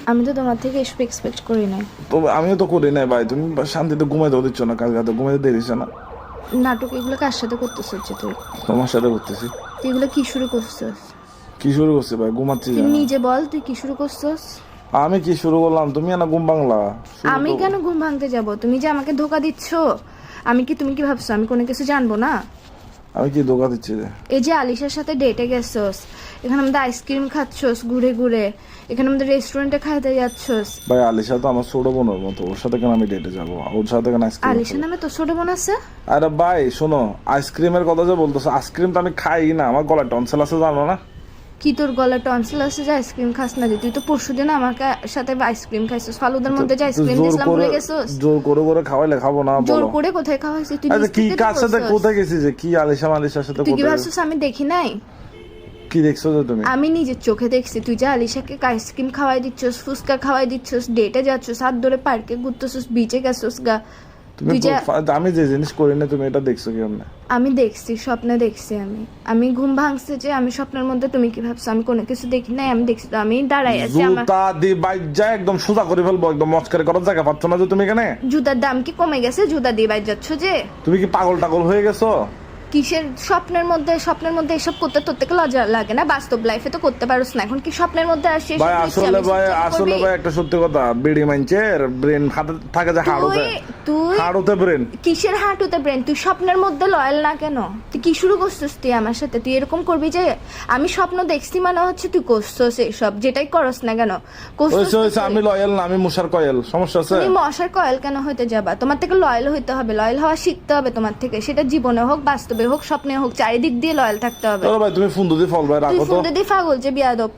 আমি তো তোমার থেকে এসব এক্সপেক্ট করি নাই। তো আমিও তো করি নাই ভাই, তুমি শান্তিতে ঘুমাইতেও দিচ্ছ না, কাল রাতে ঘুমাইতে দিচ্ছ না। নাটক এগুলো কার সাথে করতেছ হচ্ছে তুই? তোমার সাথে করতেছি। তুই এগুলো কি শুরু করছিস? কি শুরু করছি ভাই? ঘুমাচ্ছি তুই জানো। নিজে বল তুই কি শুরু করছিস? আমি কি শুরু করলাম? তুমি না ঘুম বাংলা। আমি কেন ঘুম ভাঙতে যাব? তুমি যে আমাকে ধোকা দিচ্ছ, তুমি কি ভাবছো আমি কোনো কিছু জানবো না? আমি কি ধোকা দিচ্ছি যে? এই যে আলিশার সাথে ডেটে গেছস, এখানে আমাদের আইসক্রিম খাচ্ছস ঘুরে ঘুরে, এখানে আমাদের রেস্টুরেন্টে খাইতে যাচ্ছস। ভাই আলিশা তো আমার ছোট বোনের মতো, ওর সাথে কেন আমি ডেটে যাবো? ওর সাথে কেন আইসক্রিম? আলিশা নামে তোর ছোট বোন আছে? আরে ভাই শোনো, আইসক্রিমের কথা যে বলতেছো, আইসক্রিম তো আমি খাই না, আমার গলায় টনসিল আছে জানো না? কি তোর গলা টনসিল আছে যে আইসক্রিম খাস না? তুই তো পরশুদিন আমার সাথে আইসক্রিম খাইছিস, ফালুদার মধ্যে যে আইসক্রিম দিছিলাম ভুলে গেছিস? জোর করে খাওয়াইলে খাবো না জোর বলো? করে কোথায় খাওয়াইছিস তুই? আচ্ছা কি নিজ থেকে তো কার সাথে বলছিস। কোথায় গেছি যে কি আলিশার সাথে তুই কি কোথায়? ভাবছিস আমি দেখি নাই? কি দেখছো যে তুমি? আমি নিজের চোখে দেখছি তুই যে আলিশাকে আইসক্রিম খাওয়াই দিচ্ছস, ফুচকা খাওয়াই দিচ্ছস, ডেটে যাচ্ছস, হাত ধরে পার্কে ঘুরতেছস, বিচে গেছস গা। তুমি তুই যে আমি যে জিনিস করি না তুমি এটা দেখছো কি আমনে? আমি দেখছি, স্বপ্নে দেখছি। আমি ঘুম ভাঙছে যে আমি স্বপ্নের মধ্যে, তুমি কি ভাবছো আমি কোনো কিছু দেখি নাই? আমি দেখছি তো, আমি দাঁড়াই আছি। আমার জুতা দি বাইজা একদম সোজা করে ফেলবো, একদম মস্কারি করার জায়গা পাচ্ছ না যে তুমি এখানে? জুতার দাম কি কমে গেছে? জুতা দিয়ে বাইর যাচ্ছ যে? তুমি কি পাগল টাগল হয়ে গেছো? কিসের স্বপ্নের মধ্যে এসব করতে তোর থেকে লজ্জা লাগে না? বাস্তব লাইফে তো করতে পারোস না, এখন কি স্বপ্নের মধ্যে আসি? ভাই আসলে ভাই একটা সত্যি কথা, বিড়ি মাইনচের ব্রেন হাতে থাকে যে হাড়ুতে। তুই হাড়ুতে ব্রেন কিসের হাঁটুতে ব্রেন? তুই স্বপ্নের মধ্যে লয়াল না কেন? তুই কি শুরু করছিস তুই আমার সাথে? তুই এরকম করবি যে আমি স্বপ্ন দেখছি মানে হচ্ছে তুই করছিস এইসব, যেটাই করস না কেন করছিস হয়েছে। আমি লয়াল না, আমি মুশার কয়েল, সমস্যা আছে? তুমি মশার কয়েল কেন হইতে যাবা? তোমার থেকে লয়াল হইতে হবে, লয়াল হওয়া শিখতে হবে তোমার থেকে। সেটা জীবনে হোক, বাস্তবে হোক, স্বপ্নে হোক, চারিদিক দিয়ে লয়াল থাকতে হবে। ভাই তুমি ফোন দিদি ফল ভাই তুই রাখো তো। ফোন দিদি পাগল যে বিয়াদব।